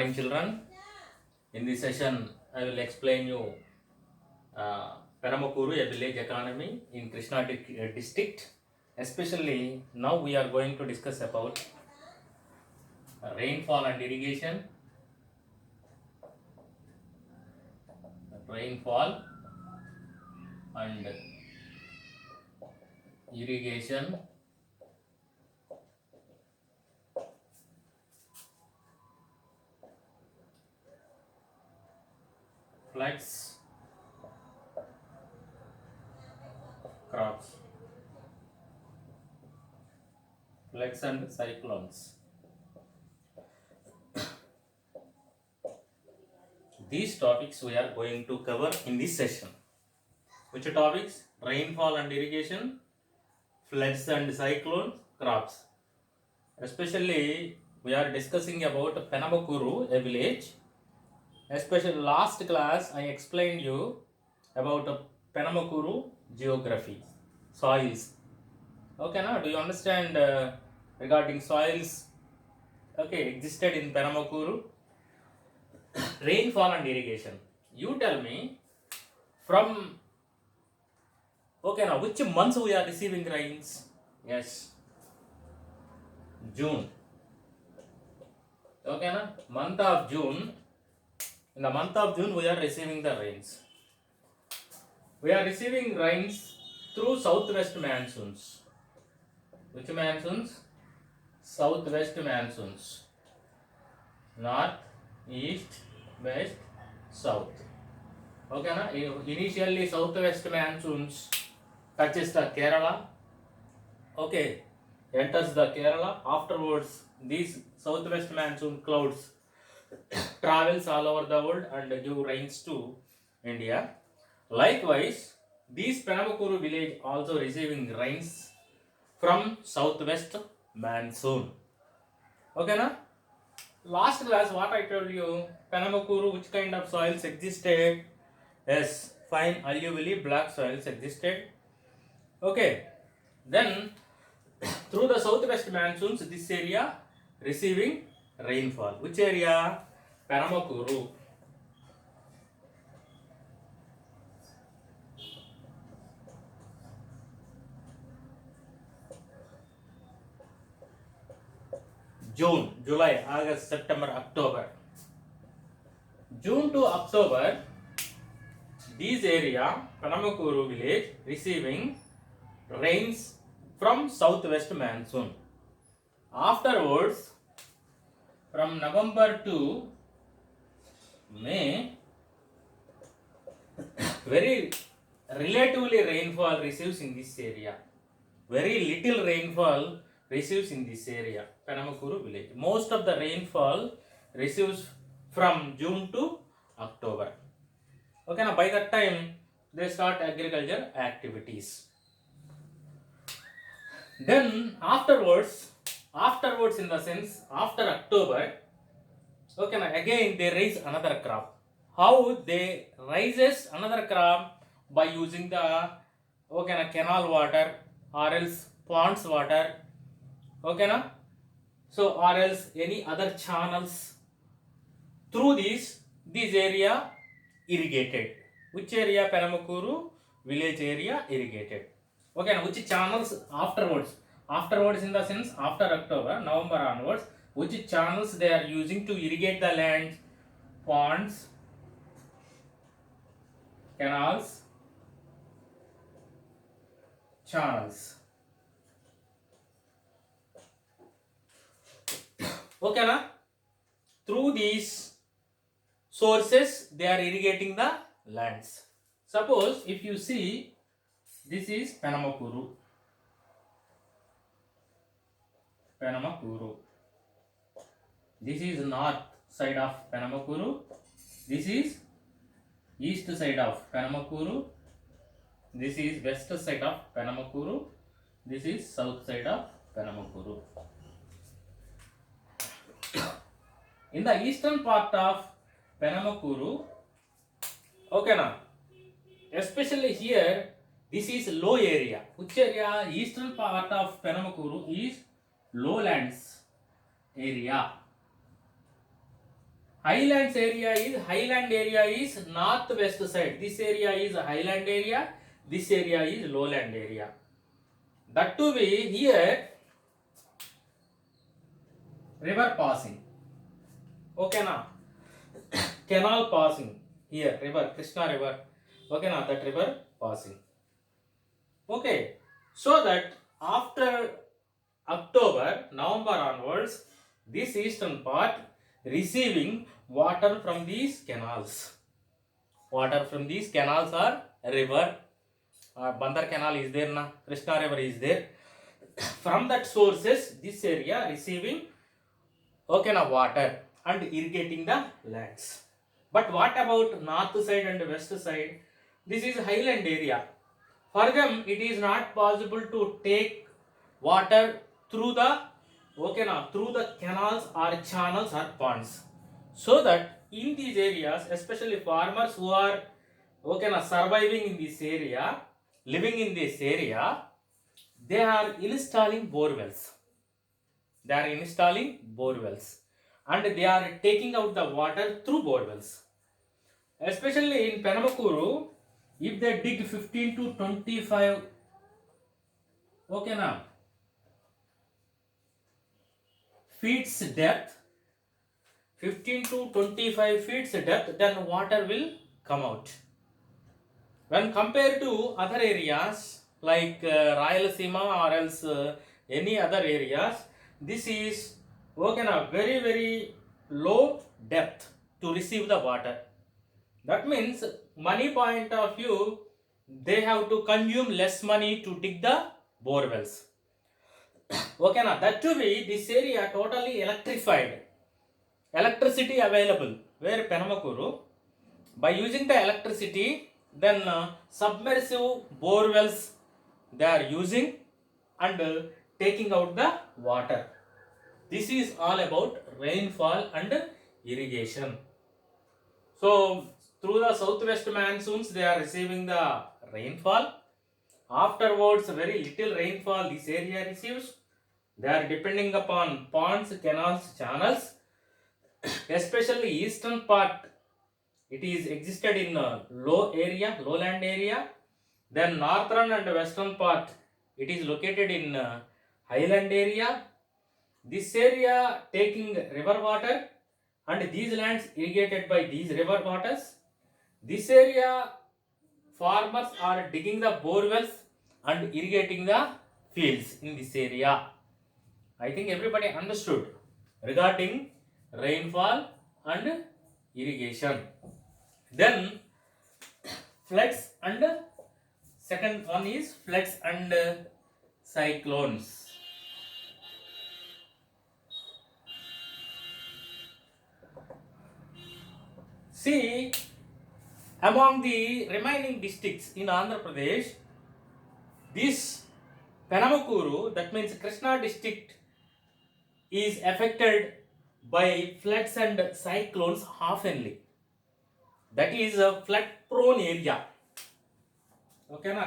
morning, children. In this session, I will explain you Peramukuru, a village economy in Krishna district. Especially now we are going to discuss about rainfall and irrigation. Rainfall and irrigation. Floods, crops, floods and cyclones. These topics we are going to cover in this session. Which topics? Rainfall and irrigation, floods and cyclones, crops. Especially we are discussing about Penamakuru, a village. Especially last class I explained you about Penamakuru geography, soils. Okay, now do you understand regarding soils? Okay, existed in Penamakuru. Rainfall and irrigation. You tell me from. Okay, now which months we are receiving rains? Yes, June. Okay, now month of June. In the month of June, we are receiving the rains. We are receiving rains through southwest monsoons. Which monsoons? Southwest monsoons. North, east, west, south. Okay, na? Initially southwest monsoons touches the Kerala. Okay, enters the Kerala. Afterwards, these southwest monsoon clouds travels all over the world and give rains to India. Likewise, this Penamakuru village also receiving rains from southwest monsoon. Okay, na? Last class, what I told you, Penamakuru, which kind of soils existed? Yes, fine alluvially black soils existed. Okay, then through the southwest monsoons, this area receiving rainfall. Which area? Penamakuru. June, July, August, September, October. June to October, this area, Penamakuru village, receiving rains from southwest monsoon. Afterwards, from November to May, very relatively rainfall receives in this area. Very little rainfall receives in this area, Penamakuru village. Most of the rainfall receives from June to October. Okay, now by that time they start agriculture activities. Then afterwards in the sense after October, okay, now again they raise another crop. How they raises another crop? By using the canal water or else ponds water. Okay, na? So or else any other channels. Through this area irrigated. Which area? Penamakuru village area irrigated. Okay, now which channels afterwards? Afterwards in the sense after October, November onwards, which channels they are using to irrigate the land? Ponds, canals, channels. Okay, na? Through these sources they are irrigating the lands. Suppose if you see, this is Penamakuru. This is north side of Penamakuru. This is east side of Penamakuru. This is west side of Penamakuru. This is south side of Penamakuru. In the eastern part of Penamakuru, okay, now especially here, this is low area. Which area? Eastern part of Penamakuru is lowlands area. Highland area is northwest side. This area is highland area. This area is lowland area. That to be here river passing. Okay na? Canal passing here, river, Krishna river. Okay na? That river passing. Okay. So that after October, November onwards, this eastern part receiving water from these canals. Water from these canals are river. Bandar canal is there na, Krishna river is there. From that sources, this area receiving okay na water and irrigating the lands. But what about north side and west side? This is highland area. For them, it is not possible to take water through the through the canals or channels or ponds. So that in these areas, especially farmers who are surviving in this area, living in this area, they are installing bore wells. They are installing bore wells and they are taking out the water through bore wells. Especially in Penamakuru, if they dig 15 to 25 feet depth, 15 to 25 feet depth, then water will come out. When compared to other areas like Rayalaseema or else any other areas, this is very very low depth to receive the water. That means money point of view, they have to consume less money to dig the bore wells. That to be this area totally electrified. Electricity available. Where Penamakuru, by using the electricity, then submersive bore wells they are using and taking out the water. This is all about rainfall and irrigation. So through the southwest monsoons they are receiving the rainfall. Afterwards very little rainfall this area receives. They are depending upon ponds, canals, channels. Especially eastern part, it is existed in lowland area. Then northern and western part, it is located in highland area. This area taking river water and these lands irrigated by these river waters. This area farmers are digging the bore wells and irrigating the fields in this area. I think everybody understood regarding rainfall and irrigation. Then floods and second one is floods and cyclones. See, among the remaining districts in Andhra Pradesh, this Penamakuru, that means Krishna district, is affected by floods and cyclones oftenly. That is a flood prone area.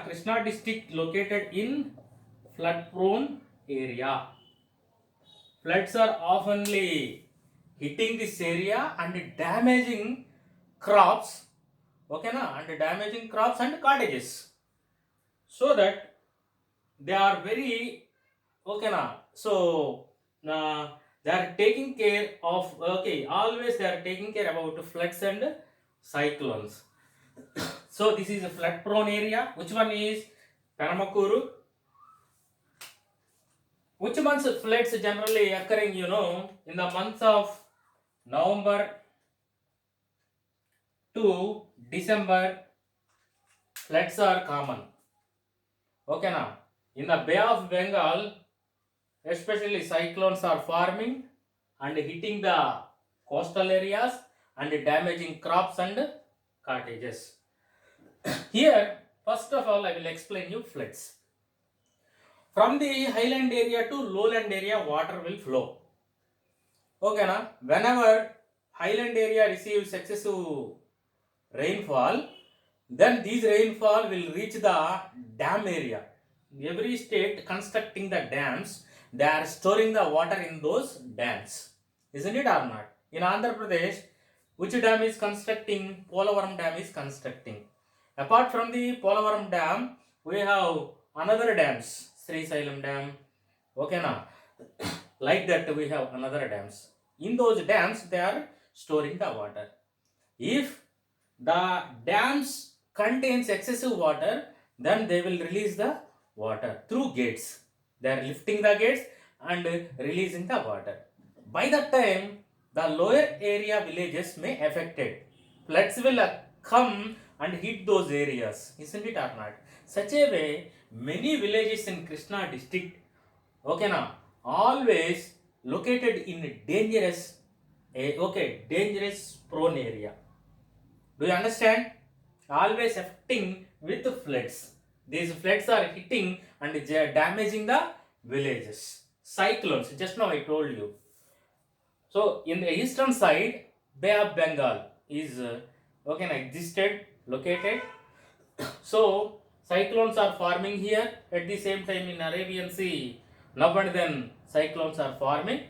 Krishna district located in flood prone area. Floods are oftenly hitting this area and damaging crops. And damaging crops and cottages. So that they are very so they are taking care of always they are taking care about floods and cyclones. So this is a flood prone area. Which one is Penamakuru? Which months floods generally occurring in the months of November to December, floods are common. In the Bay of Bengal, especially cyclones are forming and hitting the coastal areas and damaging crops and cottages. Here, first of all, I will explain you floods. From the highland area to lowland area, water will flow. Whenever highland area receives excessive rainfall, then this rainfall will reach the dam area. Every state constructing the dams, they are storing the water in those dams. Isn't it or not? In Andhra Pradesh, Which dam is constructing? Polavaram Dam is constructing. Apart from the Polavaram Dam, we have another dams, Sri Sailam Dam. Okay, now like that we have another dams. In those dams, they are storing the water. If the dams contains excessive water, then they will release the water through gates. They are lifting the gates and releasing the water. By that time, the lower area villages may affected. Floods will come and hit those areas, isn't it or not? Such a way, many villages in Krishna district, okay now, always located in dangerous, dangerous prone area. Do you understand? Always affecting with floods. These floods are hitting and damaging the villages. Cyclones, just now I told you. So, in the eastern side, Bay of Bengal is existed, located. So, cyclones are forming here. At the same time, in Arabian Sea, now and then cyclones are forming.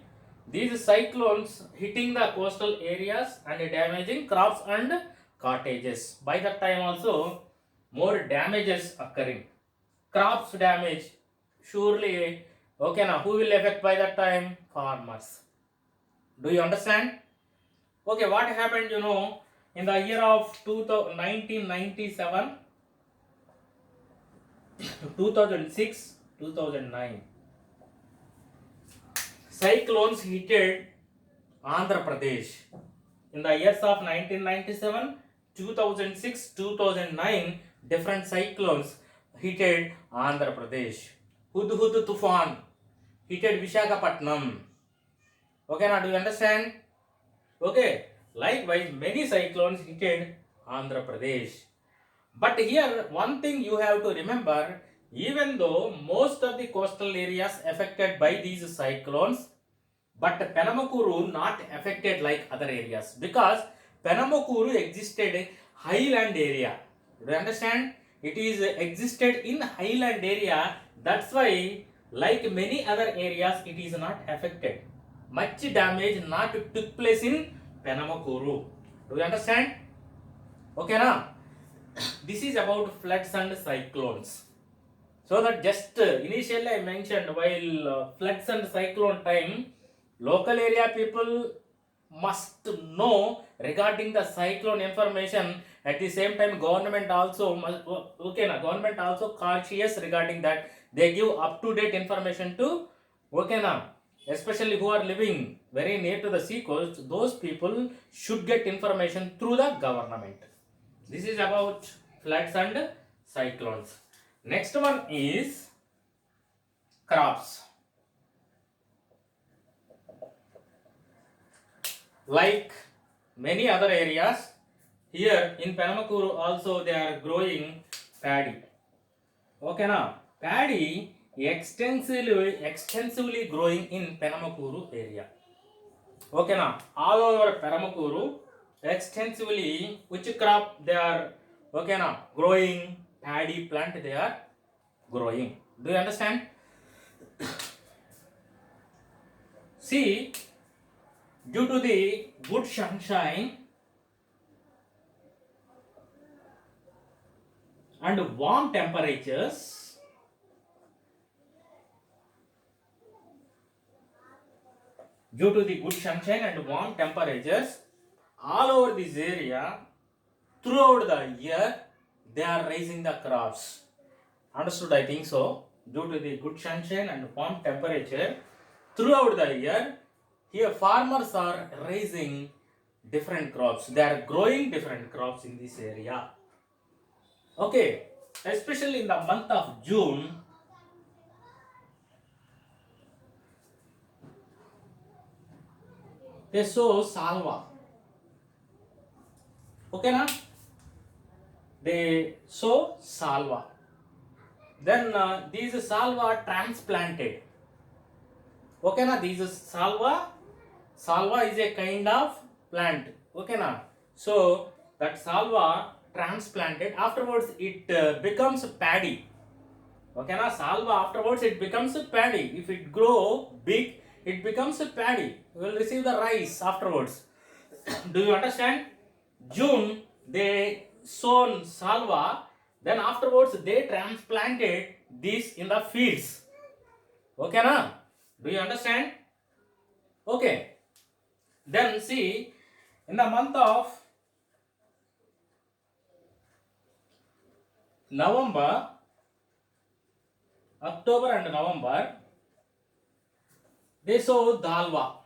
These cyclones hitting the coastal areas and damaging crops and cottages. By that time also, more damages occurring. Crops damage, surely, who will affect by that time? Farmers. Do you understand? Okay, what happened, in the year of 1997, 2006, 2009, cyclones hit Andhra Pradesh. In the years of 1997, 2006, 2009, different cyclones hit Andhra Pradesh. Hudhud Tufan hit Visakhapatnam. Okay, now do you understand? Okay, likewise, many cyclones hit Andhra Pradesh. But here, one thing you have to remember, even though most of the coastal areas affected by these cyclones, but Penamakuru not affected like other areas, because Penamakuru existed highland area. Do you understand? It is existed in highland area. That's why, like many other areas, it is not affected. Much damage not took place in Penamakuru. Do you understand? Okay, now this is about floods and cyclones. So that just initially I mentioned, while floods and cyclone time, local area people must know regarding the cyclone information. At the same time, government also government also cautious regarding that. They give up to date information to especially who are living very near to the sea coast. Those people should get information through the government. This is about floods and cyclones. Next one is crops. Like many other areas, here in Penamakuru also they are growing paddy. Okay, now paddy extensively growing in Penamakuru area. Okay, now all over Penamakuru extensively, which crop they are growing? Paddy plant they are growing. Do you understand? See, due to the good sunshine and warm temperatures, all over this area, throughout the year, they are raising the crops. Understood? I think so. Due to the good sunshine and warm temperature, throughout the year, here farmers are raising different crops. They are growing different crops in this area. Okay, especially in the month of June, they sow salva. Okay, na? They sow salva. Then these salva transplanted. Okay, na? These salva is a kind of plant. Okay, na? So that salva transplanted. Afterwards, it becomes paddy. Okay, na? Salva afterwards it becomes paddy. If it grow big, it becomes paddy. We will receive the rice afterwards. Do you understand? June they sown salva, then afterwards they transplanted this in the fields. Okay, na? Do you understand? Okay. Then see, in the month of November, October and November, they sow dalwa.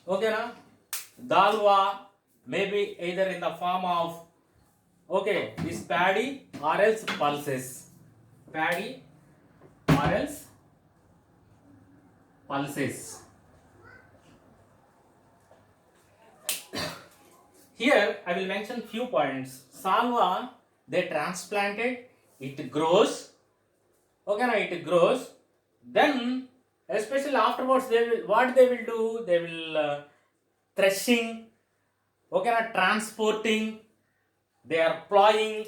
Okay, na? Dalwa maybe either in the form of this paddy or else pulses. Paddy or else pulses. Here I will mention few points. Salva they transplanted, it grows. Okay, now it grows. Then especially afterwards they will what they will do? They will threshing. Okay, now transporting. They are plowing,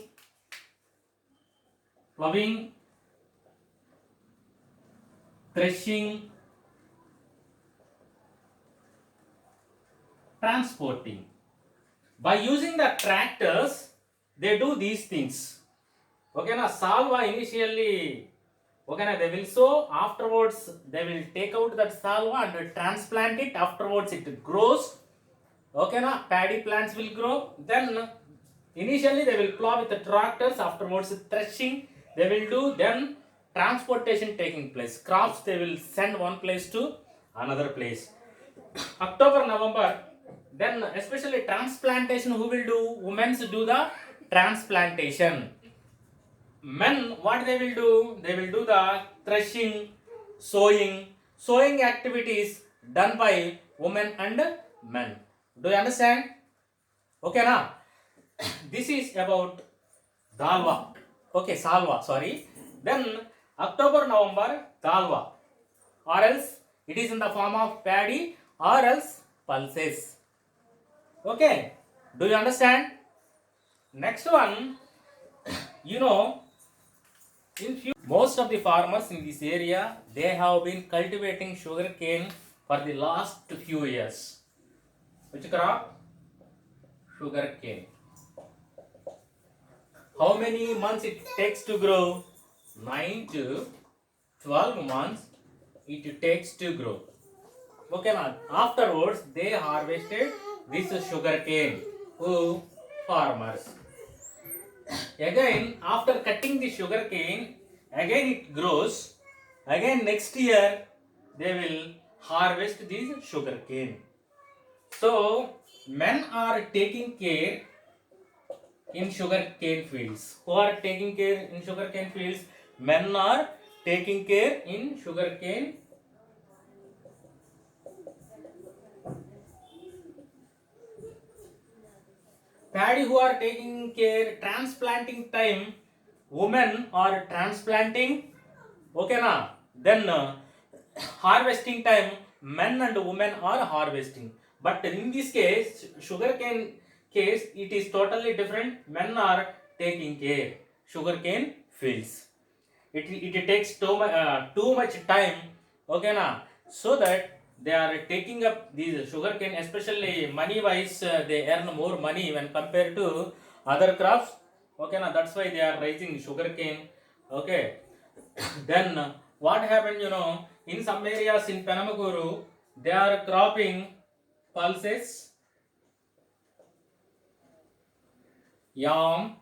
threshing, transporting. By using the tractors, they do these things. Okay, now salva initially, okay, now they will sow, afterwards they will take out that salva and transplant it, afterwards it grows. Okay, now paddy plants will grow. Then initially they will plow with the tractors, afterwards threshing they will do, then transportation taking place. Crops they will send one place to another place. October, November, then especially transplantation, who will do? Women do the transplantation. Men, what they will do? They will do the threshing, sowing. Sowing activities done by women and men. Do you understand? Okay, now this is about dalwa. Okay, salva, sorry. Then October, November, dalwa. Or else it is in the form of paddy or else pulses. Okay, do you understand? Next one, you know, most of the farmers in this area, they have been cultivating sugarcane for the last few years. Which crop? Sugarcane. How many months it takes to grow? 9 to 12 months it takes to grow. Okay, now afterwards they harvested this sugarcane. Who? Farmers. Again, after cutting the sugarcane, again it grows. Again next year they will harvest this sugarcane. So men are taking care in sugarcane fields. Who are taking care in sugarcane fields? Men are taking care in sugarcane. Paddy who are taking care, transplanting time, women are transplanting. Okay, na? Then harvesting time, men and women are harvesting. But in this case, sugarcane case, it is totally different. Men are taking care sugarcane fields. It takes too much time. Okay, na? So that they are taking up these sugarcane, especially money wise, they earn more money when compared to other crops. Okay, now that's why they are raising sugarcane. Okay, then what happened? In some areas in Penamakuru, they are cropping pulses, yam,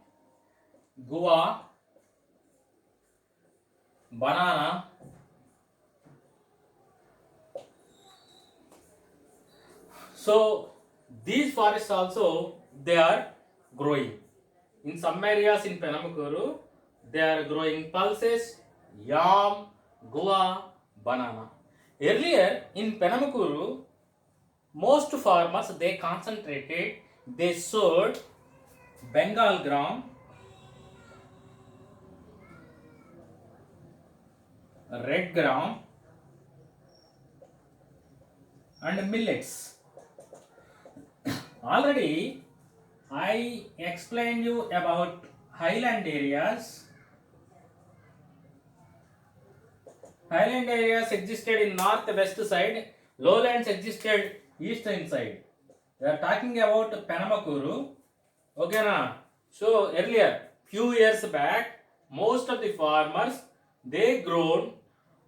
guava, banana, so these forests also they are growing. In some areas in Penamakuru, they are growing pulses, yam, guava, banana. Earlier in Penamakuru, most farmers they concentrated, they sowed Bengal gram, red gram, and millets. Already I explained you about highland areas. Highland areas existed in north west side, lowlands existed eastern side. We are talking about Penamakuru. Okay, na? So earlier, few years back, most of the farmers they grown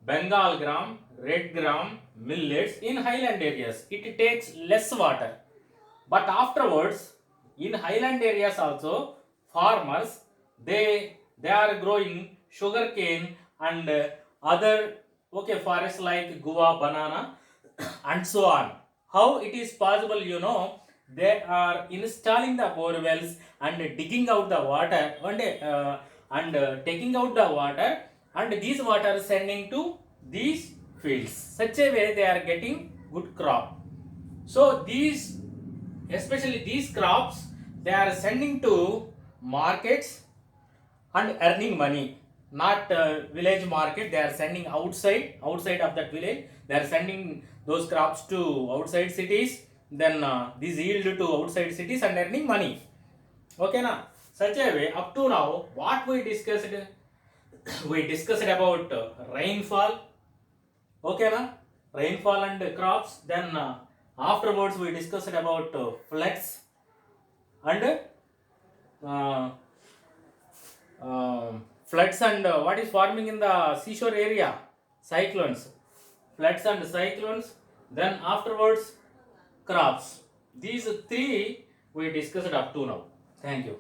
Bengal gram, red gram, millets in highland areas. It takes less water. But afterwards, in highland areas also, farmers they are growing sugarcane and other forests like guava, banana, and so on. How it is possible, they are installing the bore wells and digging out the water and taking out the water, and these water sending to these fields. Such a way they are getting good crop. So these, especially these crops, they are sending to markets and earning money. Not village market, they are sending outside of that village. They are sending those crops to outside cities. Then these yield to outside cities and earning money. Okay, na? Such a way, up to now, what we discussed, we discussed about rainfall. Okay, na? Rainfall and crops. Then afterwards, we discussed about floods and uh, floods and what is forming in the seashore area, cyclones, floods and cyclones. Then afterwards, crops. These three we discussed up to now. Thank you.